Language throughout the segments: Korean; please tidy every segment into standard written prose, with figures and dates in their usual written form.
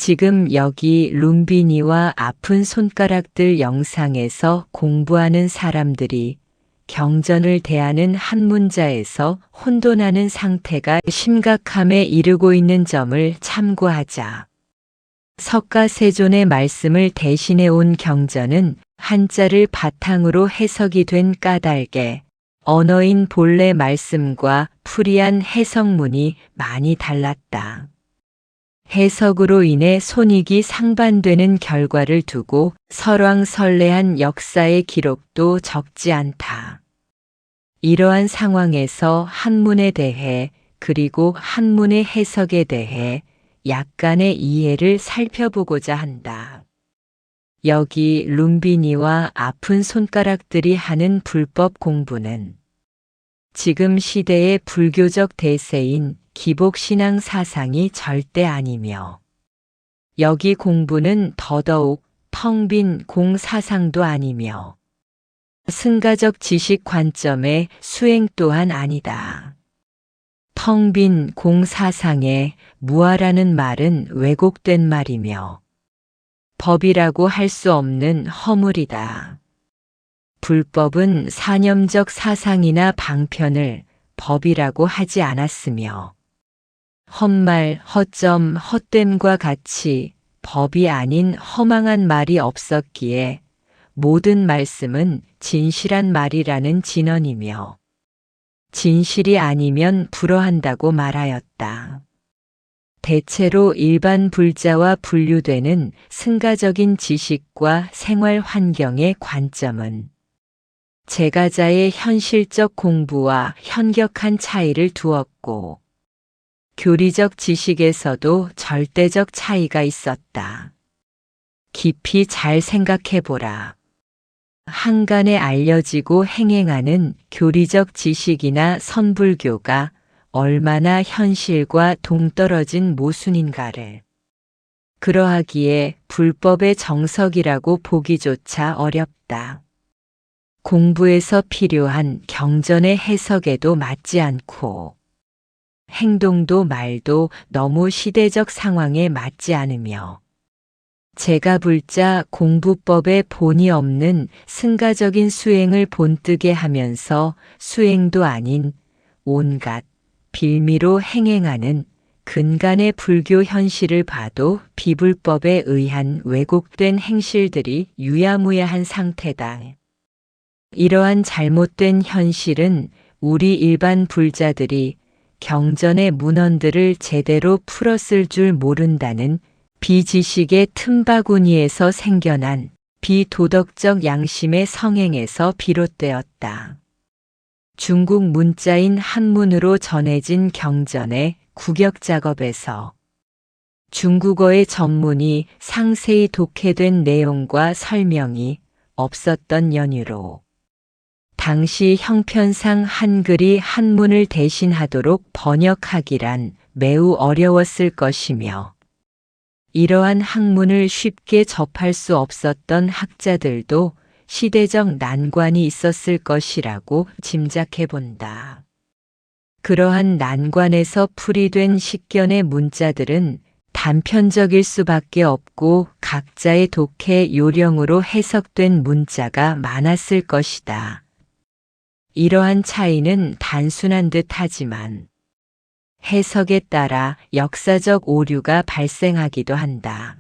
지금 여기 룸비니와 아픈 손가락들 영상에서 공부하는 사람들이 경전을 대하는 한 문자에서 혼돈하는 상태가 심각함에 이르고 있는 점을 참고하자. 석가세존의 말씀을 대신해 온 경전은 한자를 바탕으로 해석이 된 까닭에 언어인 본래 말씀과 풀이한 해석문이 많이 달랐다. 해석으로 인해 손익이 상반되는 결과를 두고 설왕설래한 역사의 기록도 적지 않다. 이러한 상황에서 한문에 대해 그리고 한문의 해석에 대해 약간의 이해를 살펴보고자 한다. 여기 룸비니와 아픈 손가락들이 하는 불법 공부는 지금 시대의 불교적 대세인 기복신앙 사상이 절대 아니며 여기 공부는 더더욱 텅 빈 공사상도 아니며 승가적 지식 관점의 수행 또한 아니다. 텅 빈 공사상에 무아라는 말은 왜곡된 말이며 법이라고 할 수 없는 허물이다. 불법은 사념적 사상이나 방편을 법이라고 하지 않았으며 헛말, 헛점, 헛됨과 같이 법이 아닌 허망한 말이 없었기에 모든 말씀은 진실한 말이라는 진언이며 진실이 아니면 불허한다고 말하였다. 대체로 일반 불자와 분류되는 승가적인 지식과 생활 환경의 관점은 제가자의 현실적 공부와 현격한 차이를 두었고 교리적 지식에서도 절대적 차이가 있었다. 깊이 잘 생각해보라. 한간에 알려지고 행행하는 교리적 지식이나 선불교가 얼마나 현실과 동떨어진 모순인가를. 그러하기에 불법의 정석이라고 보기조차 어렵다. 공부에서 필요한 경전의 해석에도 맞지 않고 행동도 말도 너무 시대적 상황에 맞지 않으며 제가불자 공부법에 본이 없는 승가적인 수행을 본뜨게 하면서 수행도 아닌 온갖 빌미로 행행하는 근간의 불교 현실을 봐도 비불법에 의한 왜곡된 행실들이 유야무야한 상태다. 이러한 잘못된 현실은 우리 일반 불자들이 경전의 문헌들을 제대로 풀었을 줄 모른다는 비지식의 틈바구니에서 생겨난 비도덕적 양심의 성행에서 비롯되었다. 중국 문자인 한문으로 전해진 경전의 구격 작업에서 중국어의 전문이 상세히 독해된 내용과 설명이 없었던 연유로 당시 형편상 한글이 한문을 대신하도록 번역하기란 매우 어려웠을 것이며 이러한 학문을 쉽게 접할 수 없었던 학자들도 시대적 난관이 있었을 것이라고 짐작해 본다. 그러한 난관에서 풀이된 식견의 문자들은 단편적일 수밖에 없고 각자의 독해 요령으로 해석된 문자가 많았을 것이다. 이러한 차이는 단순한 듯 하지만 해석에 따라 역사적 오류가 발생하기도 한다.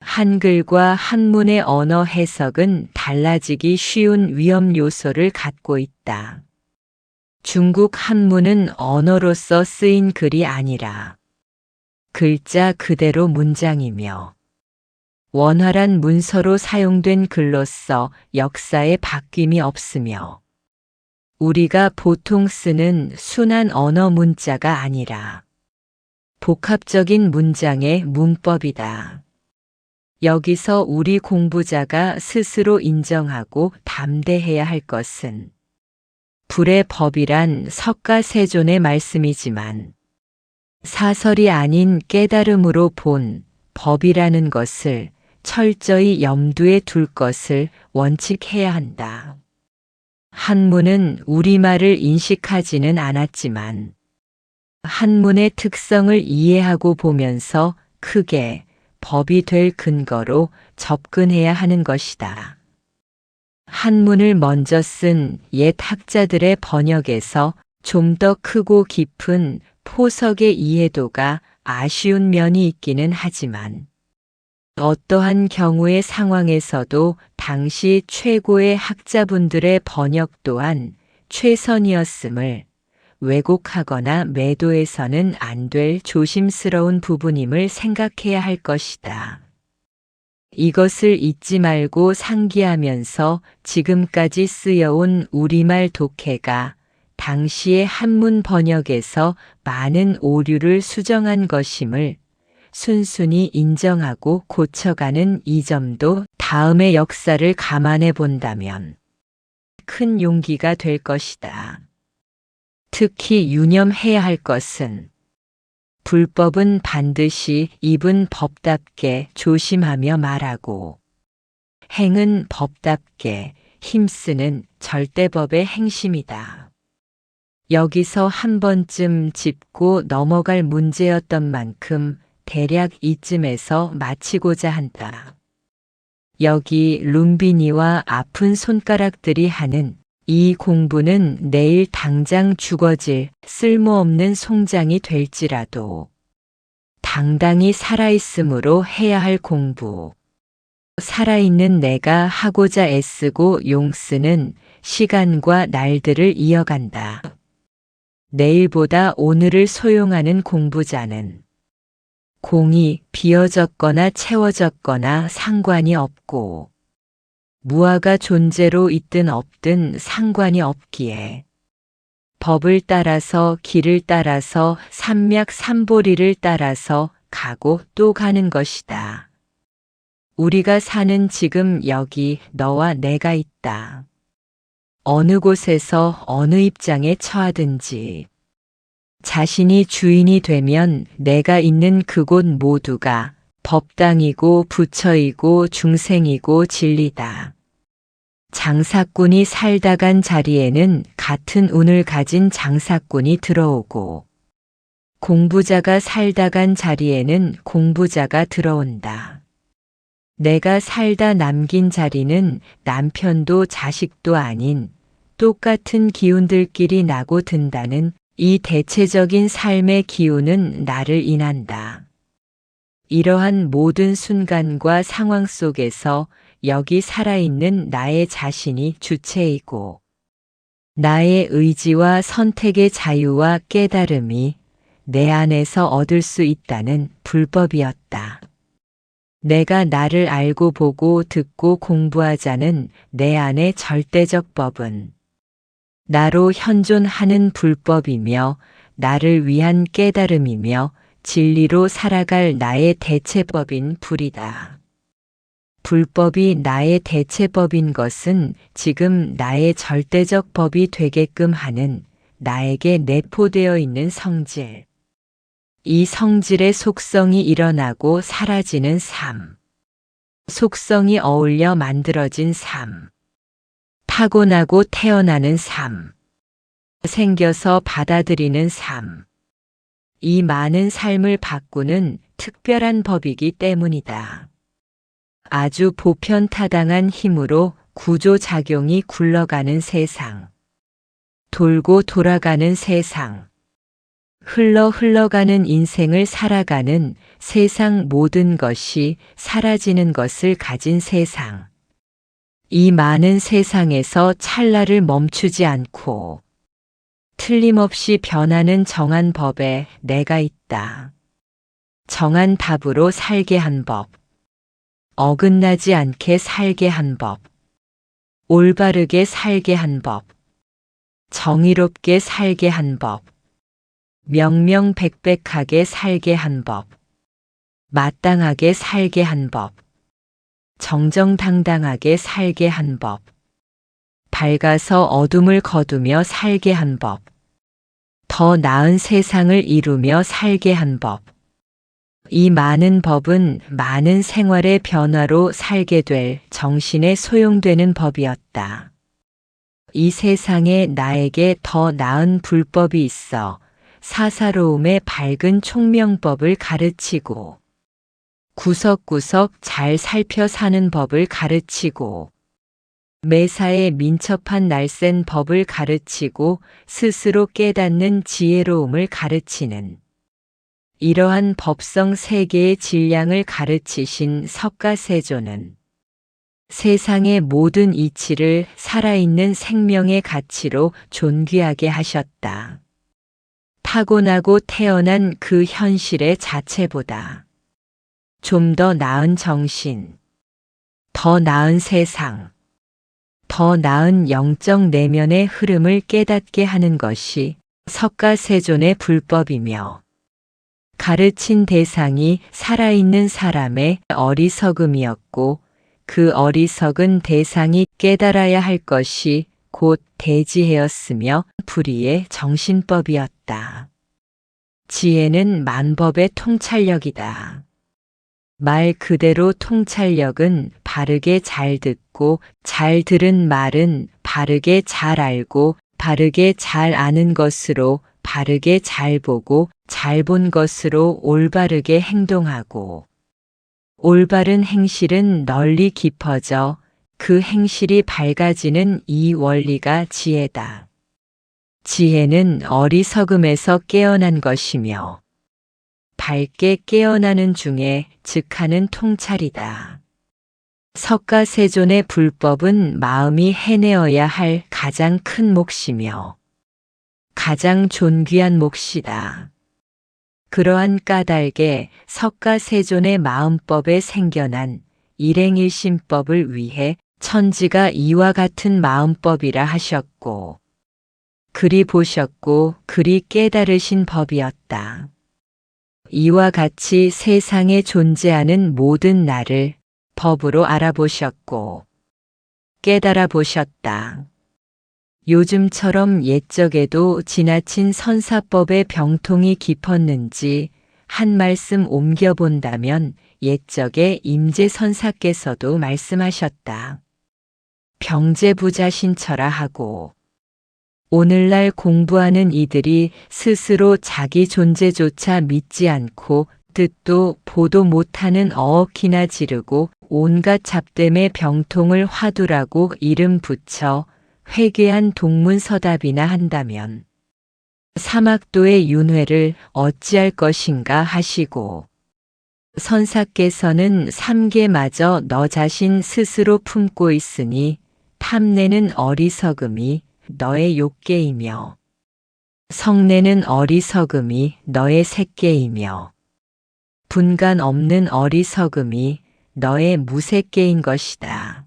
한글과 한문의 언어 해석은 달라지기 쉬운 위험 요소를 갖고 있다. 중국 한문은 언어로서 쓰인 글이 아니라 글자 그대로 문장이며 원활한 문서로 사용된 글로서 역사에 바뀜이 없으며 우리가 보통 쓰는 순한 언어 문자가 아니라 복합적인 문장의 문법이다. 여기서 우리 공부자가 스스로 인정하고 담대해야 할 것은 불의 법이란 석가세존의 말씀이지만 사설이 아닌 깨달음으로 본 법이라는 것을 철저히 염두에 둘 것을 원칙해야 한다. 한문은 우리말을 인식하지는 않았지만 한문의 특성을 이해하고 보면서 크게 법이 될 근거로 접근해야 하는 것이다. 한문을 먼저 쓴 옛 학자들의 번역에서 좀 더 크고 깊은 포석의 이해도가 아쉬운 면이 있기는 하지만 어떠한 경우의 상황에서도 당시 최고의 학자분들의 번역 또한 최선이었음을 왜곡하거나 매도해서는 안 될 조심스러운 부분임을 생각해야 할 것이다. 이것을 잊지 말고 상기하면서 지금까지 쓰여온 우리말 독해가 당시의 한문 번역에서 많은 오류를 수정한 것임을 순순히 인정하고 고쳐가는 이 점도 다음의 역사를 감안해 본다면 큰 용기가 될 것이다. 특히 유념해야 할 것은 불법은 반드시 입은 법답게 조심하며 말하고 행은 법답게 힘쓰는 절대법의 행심이다. 여기서 한 번쯤 짚고 넘어갈 문제였던 만큼 대략 이쯤에서 마치고자 한다. 여기 룸비니와 아픈 손가락들이 하는 이 공부는 내일 당장 죽어질 쓸모없는 송장이 될지라도 당당히 살아있으므로 해야 할 공부. 살아있는 내가 하고자 애쓰고 용쓰는 시간과 날들을 이어간다. 내일보다 오늘을 소용하는 공부자는 공이 비어졌거나 채워졌거나 상관이 없고 무아가 존재로 있든 없든 상관이 없기에 법을 따라서 길을 따라서 삼맥삼보리를 따라서 가고 또 가는 것이다. 우리가 사는 지금 여기 너와 내가 있다. 어느 곳에서 어느 입장에 처하든지 자신이 주인이 되면 내가 있는 그곳 모두가 법당이고 부처이고 중생이고 진리다. 장사꾼이 살다 간 자리에는 같은 운을 가진 장사꾼이 들어오고 공부자가 살다 간 자리에는 공부자가 들어온다. 내가 살다 남긴 자리는 남편도 자식도 아닌 똑같은 기운들끼리 나고 든다는 이 대체적인 삶의 기운은 나를 인한다. 이러한 모든 순간과 상황 속에서 여기 살아있는 나의 자신이 주체이고 나의 의지와 선택의 자유와 깨달음이 내 안에서 얻을 수 있다는 불법이었다. 내가 나를 알고 보고 듣고 공부하자는 내 안의 절대적 법은 나로 현존하는 불법이며 나를 위한 깨달음이며 진리로 살아갈 나의 대체법인 불이다. 불법이 나의 대체법인 것은 지금 나의 절대적 법이 되게끔 하는 나에게 내포되어 있는 성질. 이 성질의 속성이 일어나고 사라지는 삶. 속성이 어울려 만들어진 삶. 타고나고 태어나는 삶. 생겨서 받아들이는 삶. 이 많은 삶을 바꾸는 특별한 법이기 때문이다. 아주 보편타당한 힘으로 구조작용이 굴러가는 세상. 돌고 돌아가는 세상. 흘러가는 인생을 살아가는 세상 모든 것이 사라지는 것을 가진 세상. 이 많은 세상에서 찰나를 멈추지 않고 틀림없이 변하는 정한 법에 내가 있다. 정한 답으로 살게 한 법. 어긋나지 않게 살게 한 법. 올바르게 살게 한 법. 정의롭게 살게 한 법. 명명백백하게 살게 한 법. 마땅하게 살게 한 법. 정정당당하게 살게 한 법. 밝아서 어둠을 거두며 살게 한 법. 더 나은 세상을 이루며 살게 한 법. 이 많은 법은 많은 생활의 변화로 살게 될 정신에 소용되는 법이었다. 이 세상에 나에게 더 나은 불법이 있어 사사로움의 밝은 총명법을 가르치고 구석구석 잘 살펴 사는 법을 가르치고 매사에 민첩한 날쌘 법을 가르치고 스스로 깨닫는 지혜로움을 가르치는 이러한 법성 세계의 질량을 가르치신 석가세존은 세상의 모든 이치를 살아있는 생명의 가치로 존귀하게 하셨다. 타고나고 태어난 그 현실의 자체보다 좀 더 나은 정신, 더 나은 세상, 더 나은 영적 내면의 흐름을 깨닫게 하는 것이 석가세존의 불법이며 가르친 대상이 살아있는 사람의 어리석음이었고 그 어리석은 대상이 깨달아야 할 것이 곧 대지혜였으며 불의의 정신법이었다. 지혜는 만법의 통찰력이다. 말 그대로 통찰력은 바르게 잘 듣고 잘 들은 말은 바르게 잘 알고 바르게 잘 아는 것으로 바르게 잘 보고 잘 본 것으로 올바르게 행동하고 올바른 행실은 널리 깊어져 그 행실이 밝아지는 이 원리가 지혜다. 지혜는 어리석음에서 깨어난 것이며 밝게 깨어나는 중에 즉하는 통찰이다. 석가세존의 불법은 마음이 해내어야 할 가장 큰 몫이며 가장 존귀한 몫이다. 그러한 까닭에 석가세존의 마음법에 생겨난 일행일심법을 위해 천지가 이와 같은 마음법이라 하셨고 그리 보셨고 그리 깨달으신 법이었다. 이와 같이 세상에 존재하는 모든 나를 법으로 알아보셨고 깨달아 보셨다. 요즘처럼 옛적에도 지나친 선사법의 병통이 깊었는지 한 말씀 옮겨본다면 옛적에 임재선사께서도 말씀하셨다. 병제부자신처라 하고 오늘날 공부하는 이들이 스스로 자기 존재조차 믿지 않고 뜻도 보도 못하는 어억이나 지르고 온갖 잡됨의 병통을 화두라고 이름 붙여 회괴한 동문서답이나 한다면 사막도의 윤회를 어찌할 것인가 하시고 선사께서는 삼계마저 너 자신 스스로 품고 있으니 탐내는 어리석음이 너의 욕계이며 성내는 어리석음이 너의 색계이며 분간 없는 어리석음이 너의 무색계인 것이다.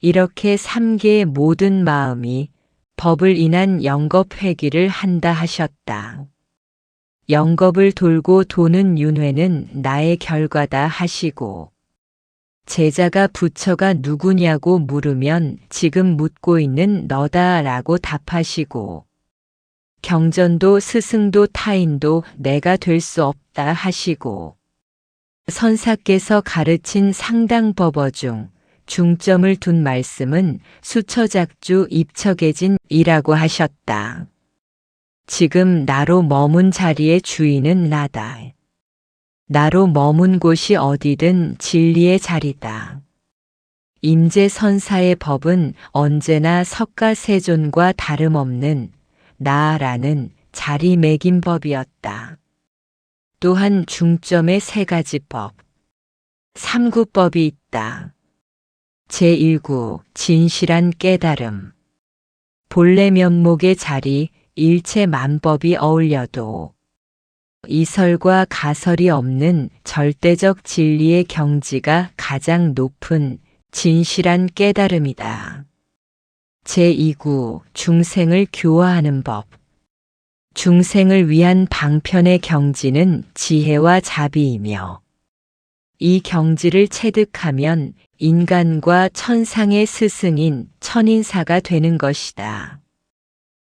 이렇게 삼계의 모든 마음이 법을 인한 영겁회귀를 한다 하셨다. 영겁을 돌고 도는 윤회는 나의 결과다 하시고 제자가 부처가 누구냐고 물으면 지금 묻고 있는 너다라고 답하시고 경전도 스승도 타인도 내가 될 수 없다 하시고 선사께서 가르친 상당법어 중 중점을 둔 말씀은 수처작주 입처계진이라고 하셨다. 지금 나로 머문 자리의 주인은 나다. 나로 머문 곳이 어디든 진리의 자리다. 임재선사의 법은 언제나 석가세존과 다름없는 나라는 자리매김법이었다. 또한 중점의 세 가지 법, 삼구법이 있다. 제1구 진실한 깨달음. 본래 면목의 자리 일체 만법이 어울려도 이설과 가설이 없는 절대적 진리의 경지가 가장 높은 진실한 깨달음이다. 제2구 중생을 교화하는 법. 중생을 위한 방편의 경지는 지혜와 자비이며 이 경지를 체득하면 인간과 천상의 스승인 천인사가 되는 것이다.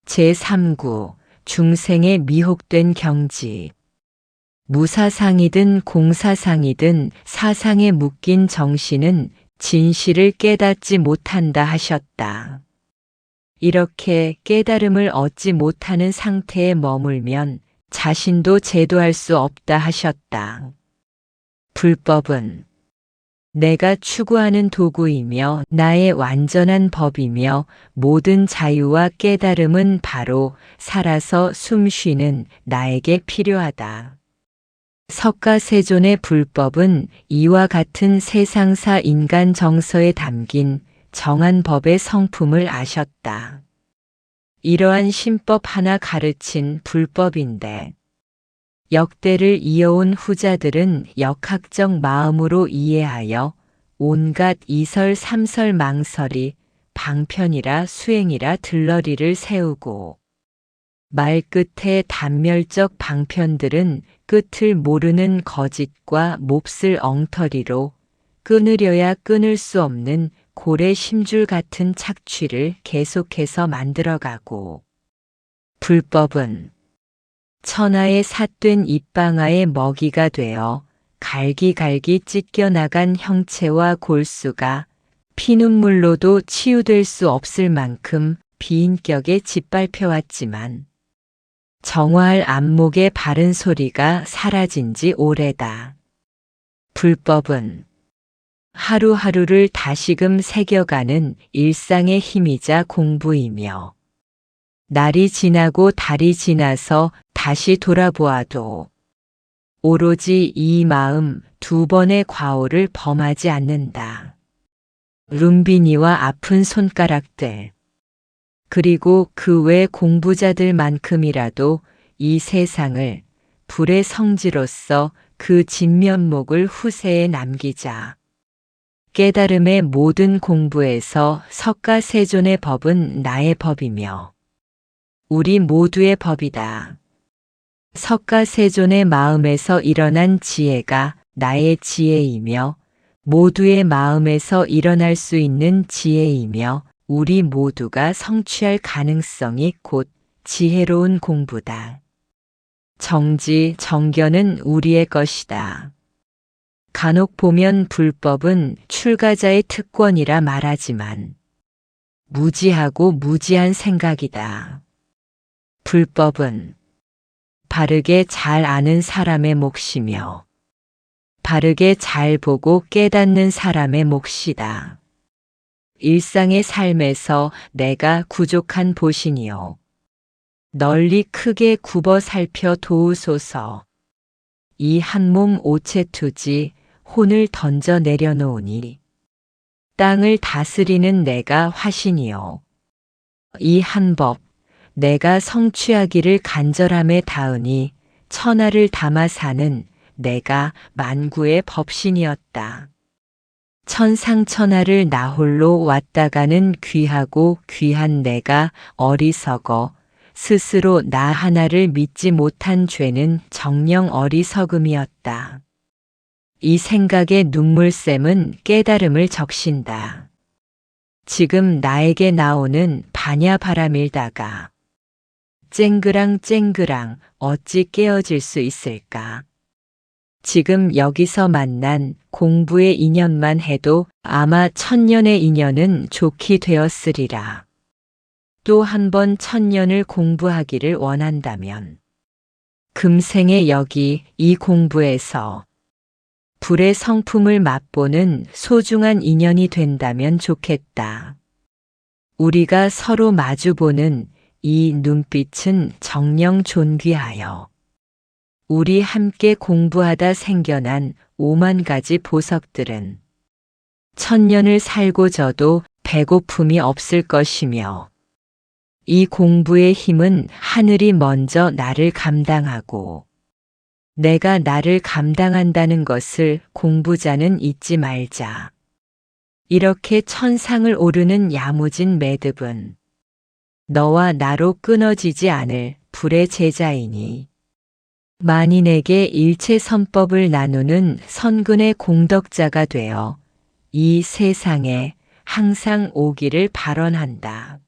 제3구 중생의 미혹된 경지. 무사상이든 공사상이든 사상에 묶인 정신은 진실을 깨닫지 못한다 하셨다. 이렇게 깨달음을 얻지 못하는 상태에 머물면 자신도 제도할 수 없다 하셨다. 불법은 내가 추구하는 도구이며 나의 완전한 법이며 모든 자유와 깨달음은 바로 살아서 숨쉬는 나에게 필요하다. 석가세존의 불법은 이와 같은 세상사 인간 정서에 담긴 정한 법의 성품을 아셨다. 이러한 신법 하나 가르친 불법인데 역대를 이어온 후자들은 역학적 마음으로 이해하여 온갖 이설 삼설 망설이 방편이라 수행이라 들러리를 세우고 말끝에 단멸적 방편들은 끝을 모르는 거짓과 몹쓸 엉터리로 끊으려야 끊을 수 없는 고래 심줄 같은 착취를 계속해서 만들어가고 불법은 천하의 삿된 입방아의 먹이가 되어 갈기갈기 찢겨나간 형체와 골수가 피눈물로도 치유될 수 없을 만큼 비인격에 짓밟혀왔지만 정화할 안목의 바른 소리가 사라진 지 오래다. 불법은 하루하루를 다시금 새겨가는 일상의 힘이자 공부이며 날이 지나고 달이 지나서 다시 돌아보아도 오로지 이 마음 두 번의 과오를 범하지 않는다. 룸비니와 아픈 손가락들 그리고 그 외 공부자들만큼이라도 이 세상을 불의 성지로서 그 진면목을 후세에 남기자. 깨달음의 모든 공부에서 석가세존의 법은 나의 법이며 우리 모두의 법이다. 석가세존의 마음에서 일어난 지혜가 나의 지혜이며 모두의 마음에서 일어날 수 있는 지혜이며 우리 모두가 성취할 가능성이 곧 지혜로운 공부다. 정지, 정견은 우리의 것이다. 간혹 보면 불법은 출가자의 특권이라 말하지만 무지하고 무지한 생각이다. 불법은 바르게 잘 아는 사람의 몫이며 바르게 잘 보고 깨닫는 사람의 몫이다. 일상의 삶에서 내가 구족한 보신이요. 널리 크게 굽어 살펴 도우소서. 이 한 몸 오체투지 혼을 던져 내려놓으니 땅을 다스리는 내가 화신이요. 이 한 법 내가 성취하기를 간절함에 닿으니 천하를 담아 사는 내가 만구의 법신이었다. 천상천하를 나홀로 왔다 가는 귀하고 귀한 내가 어리석어 스스로 나 하나를 믿지 못한 죄는 정녕 어리석음이었다. 이 생각의 눈물샘은 깨달음을 적신다. 지금 나에게 나오는 반야바람일다가 쨍그랑 쨍그랑 어찌 깨어질 수 있을까? 지금 여기서 만난 공부의 인연만 해도 아마 천년의 인연은 좋게 되었으리라. 또 한 번 천년을 공부하기를 원한다면 금생에 여기 이 공부에서 불의 성품을 맛보는 소중한 인연이 된다면 좋겠다. 우리가 서로 마주보는 이 눈빛은 정녕 존귀하여 우리 함께 공부하다 생겨난 5만 가지 보석들은 천년을 살고 져도 배고픔이 없을 것이며 이 공부의 힘은 하늘이 먼저 나를 감당하고 내가 나를 감당한다는 것을 공부자는 잊지 말자. 이렇게 천상을 오르는 야무진 매듭은 너와 나로 끊어지지 않을 불의 제자이니 만인에게 일체 선법을 나누는 선근의 공덕자가 되어 이 세상에 항상 오기를 발언한다.